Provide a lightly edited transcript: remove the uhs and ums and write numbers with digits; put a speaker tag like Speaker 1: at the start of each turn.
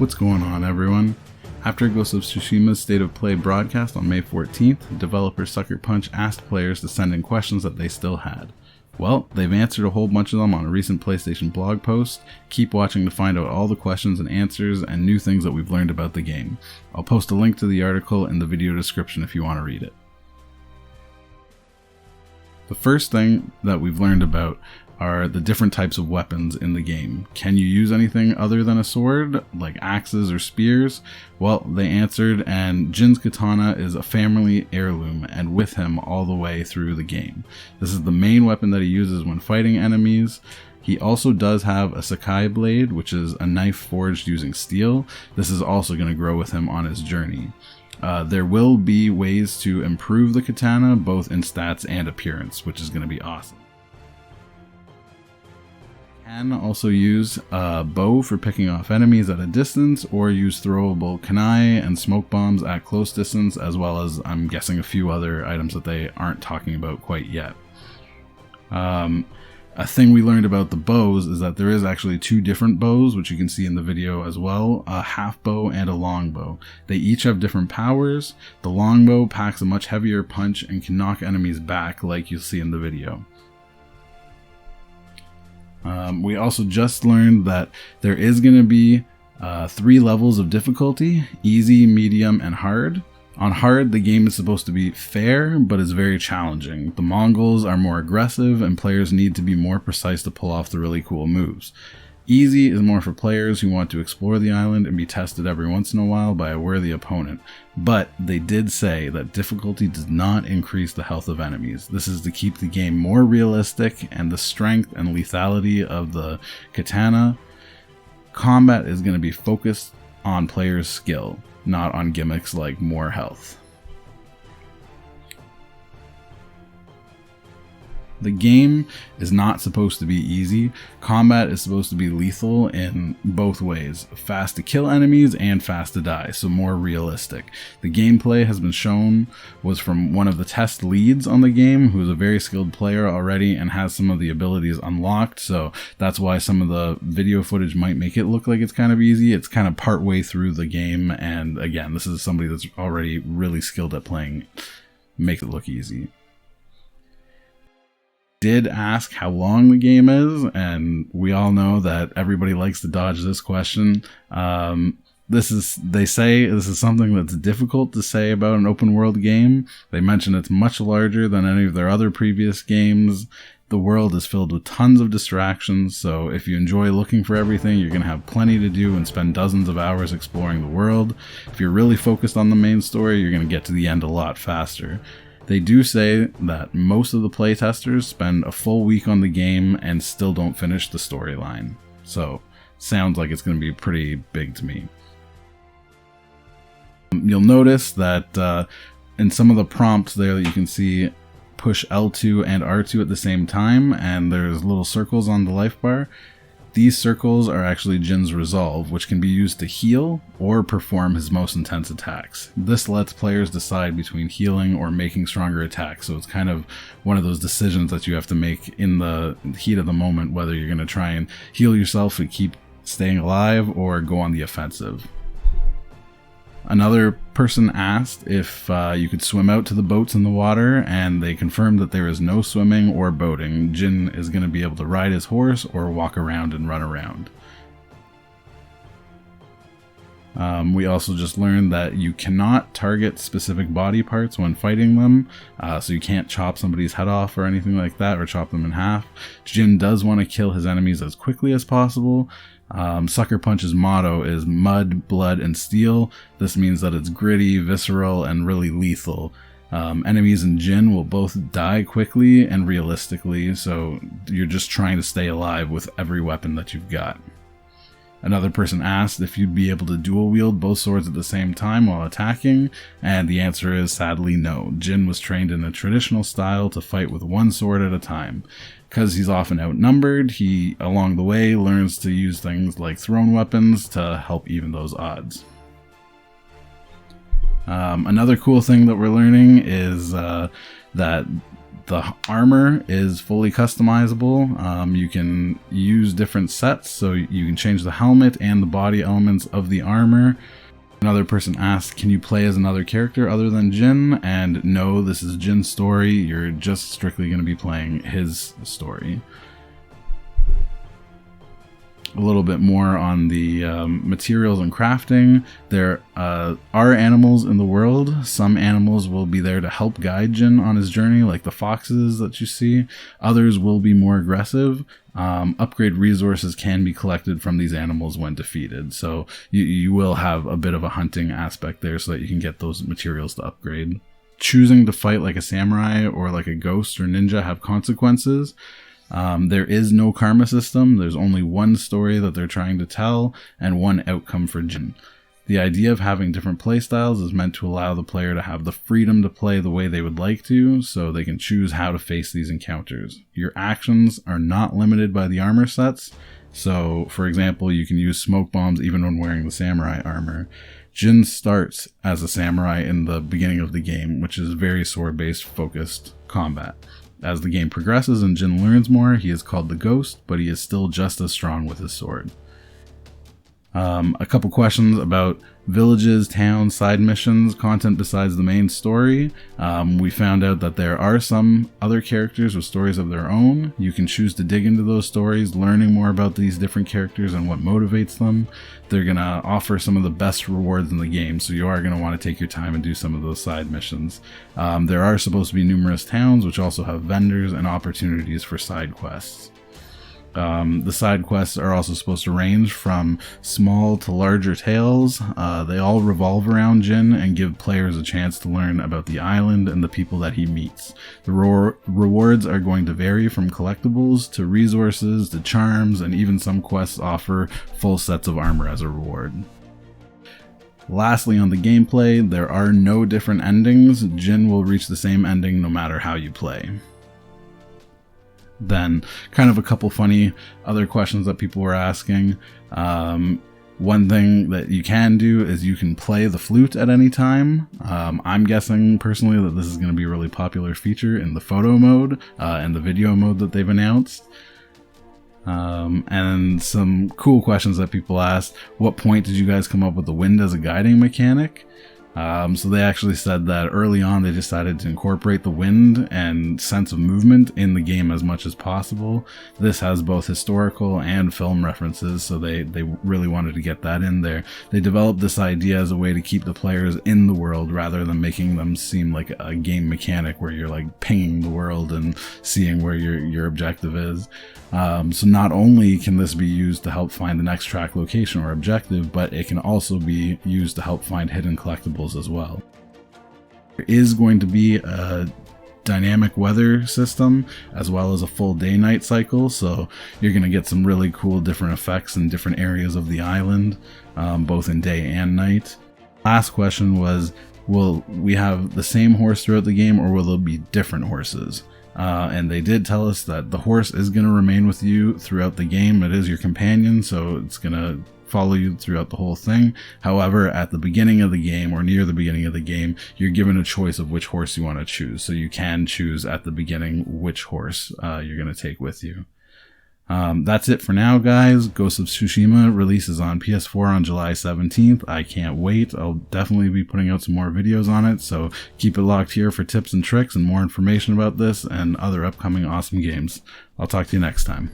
Speaker 1: What's going on, everyone? After Ghost of Tsushima's State of Play broadcast on May 14th, developer Sucker Punch asked players to send in questions that they still had. Well, they've answered a whole bunch of them on a recent PlayStation blog post. Keep watching to find out all the questions and answers and new things that we've learned about the game. I'll post a link to the article in the video description if you want to read it. The first thing that we've learned about are the different types of weapons in the game. Can you use anything other than a sword, like axes or spears? Well, they answered, and Jin's katana is a family heirloom and with him all the way through the game. This is the main weapon that he uses when fighting enemies. He also does have a Sakai blade, which is a knife forged using steel. This is also going to grow with him on his journey. There will be ways to improve the katana, both in stats and appearance, which is going to be awesome. Can also use a bow for picking off enemies at a distance, or use throwable kunai and smoke bombs at close distance, as well as, I'm guessing, a few other items that they aren't talking about quite yet. A thing we learned about the bows is that there is actually two different bows, which you can see in the video as well, a half bow and a long bow. They each have different powers. The long bow packs a much heavier punch and can knock enemies back, like you'll see in the video. We also just learned that there is going to be 3 levels of difficulty: easy, medium, and hard. On hard, the game is supposed to be fair, but is very challenging. The Mongols are more aggressive, and players need to be more precise to pull off the really cool moves. Easy is more for players who want to explore the island and be tested every once in a while by a worthy opponent. But they did say that difficulty does not increase the health of enemies. This is to keep the game more realistic, and the strength and lethality of the katana. Combat is going to be focused on players' skill, not on gimmicks like more health. The game is not supposed to be easy. Combat is supposed to be lethal in both ways. Fast to kill enemies and fast to die, so more realistic. The gameplay has been shown was from one of the test leads on the game, who is a very skilled player already and has some of the abilities unlocked, so that's why some of the video footage might make it look like it's kind of easy. It's kind of part way through the game, and again, this is somebody that's already really skilled at playing. Make it look easy. Did ask how long the game is, and we all know that everybody likes to dodge this question. They say this is something that's difficult to say about an open world game. They mention it's much larger than any of their other previous games. The world is filled with tons of distractions, so if you enjoy looking for everything, you're going to have plenty to do and spend dozens of hours exploring the world. If you're really focused on the main story, you're going to get to the end a lot faster. They do say that most of the playtesters spend a full week on the game and still don't finish the storyline. So, sounds like it's going to be pretty big to me. You'll notice that in some of the prompts there that you can see, push L2 and R2 at the same time, and there's little circles on the life bar. These circles are actually Jin's resolve, which can be used to heal or perform his most intense attacks. This lets players decide between healing or making stronger attacks, so it's kind of one of those decisions that you have to make in the heat of the moment, whether you're going to try and heal yourself to keep staying alive or go on the offensive. Another person asked if you could swim out to the boats in the water, and they confirmed that there is no swimming or boating. Jin is going to be able to ride his horse or walk around and run around. We also just learned that you cannot target specific body parts when fighting them, so you can't chop somebody's head off or anything like that, or chop them in half. Jin does want to kill his enemies as quickly as possible. Sucker Punch's motto is mud, blood, and steel. This means that it's gritty, visceral, and really lethal. Enemies and Jin will both die quickly and realistically, so you're just trying to stay alive with every weapon that you've got. Another person asked if you'd be able to dual wield both swords at the same time while attacking, and the answer is sadly no. Jin was trained in a traditional style to fight with one sword at a time. Because he's often outnumbered, he, along the way, learns to use things like thrown weapons to help even those odds. Another cool thing that we're learning is that The armor is fully customizable. You can use different sets, so you can change the helmet and the body elements of the armor. Another person asked, can you play as another character other than Jin? And no, this is Jin's story. You're just strictly going to be playing his story. A little bit more on the materials and crafting. There are animals in the world. Some animals will be there to help guide Jin on his journey, like the foxes that you see. Others will be more aggressive. Upgrade resources can be collected from these animals when defeated, so you will have a bit of a hunting aspect there so that you can get those materials to upgrade. Choosing to fight like a samurai or like a ghost or ninja have consequences. There is no karma system. There's only one story that they're trying to tell and one outcome for Jin. The idea of having different playstyles is meant to allow the player to have the freedom to play the way they would like to, so they can choose how to face these encounters. Your actions are not limited by the armor sets, so for example, you can use smoke bombs even when wearing the samurai armor. Jin starts as a samurai in the beginning of the game, which is very sword-based focused combat. As the game progresses and Jin learns more, he is called the Ghost, but he is still just as strong with his sword. A couple questions about villages, towns, side missions, content besides the main story. We found out that there are some other characters with stories of their own. You can choose to dig into those stories, learning more about these different characters and what motivates them. They're going to offer some of the best rewards in the game, so you are going to want to take your time and do some of those side missions. There are supposed to be numerous towns, which also have vendors and opportunities for side quests. The side quests are also supposed to range from small to larger tales. They all revolve around Jin and give players a chance to learn about the island and the people that he meets. The rewards are going to vary from collectibles to resources to charms, and even some quests offer full sets of armor as a reward. Lastly, on the gameplay, there are no different endings. Jin will reach the same ending no matter how you play. Then, kind of a couple funny other questions that people were asking. One thing that you can do is you can play the flute at any time. I'm guessing personally that this is going to be a really popular feature in the photo mode and the video mode that they've announced. And some cool questions that people asked. What point did you guys come up with the wind as a guiding mechanic? So they actually said that early on they decided to incorporate the wind and sense of movement in the game as much as possible. This has both historical and film references, so they really wanted to get that in there. They developed this idea as a way to keep the players in the world rather than making them seem like a game mechanic where you're like pinging the world and seeing where your objective is. So not only can this be used to help find the next track location or objective, but it can also be used to help find hidden collectibles as well. There is going to be a dynamic weather system as well as a full day-night cycle, so you're going to get some really cool different effects in different areas of the island, both in day and night. Last question was, will we have the same horse throughout the game, or will there be different horses? And they did tell us that the horse is going to remain with you throughout the game. It is your companion, so it's going to follow you throughout the whole thing. However, at the beginning of the game or near the beginning of the game, you're given a choice of which horse you want to choose. So you can choose at the beginning which horse you're going to take with you. That's it for now, guys. Ghost of Tsushima releases on PS4 on July 17th. I can't wait. I'll definitely be putting out some more videos on it, so keep it locked here for tips and tricks and more information about this and other upcoming awesome games. I'll talk to you next time.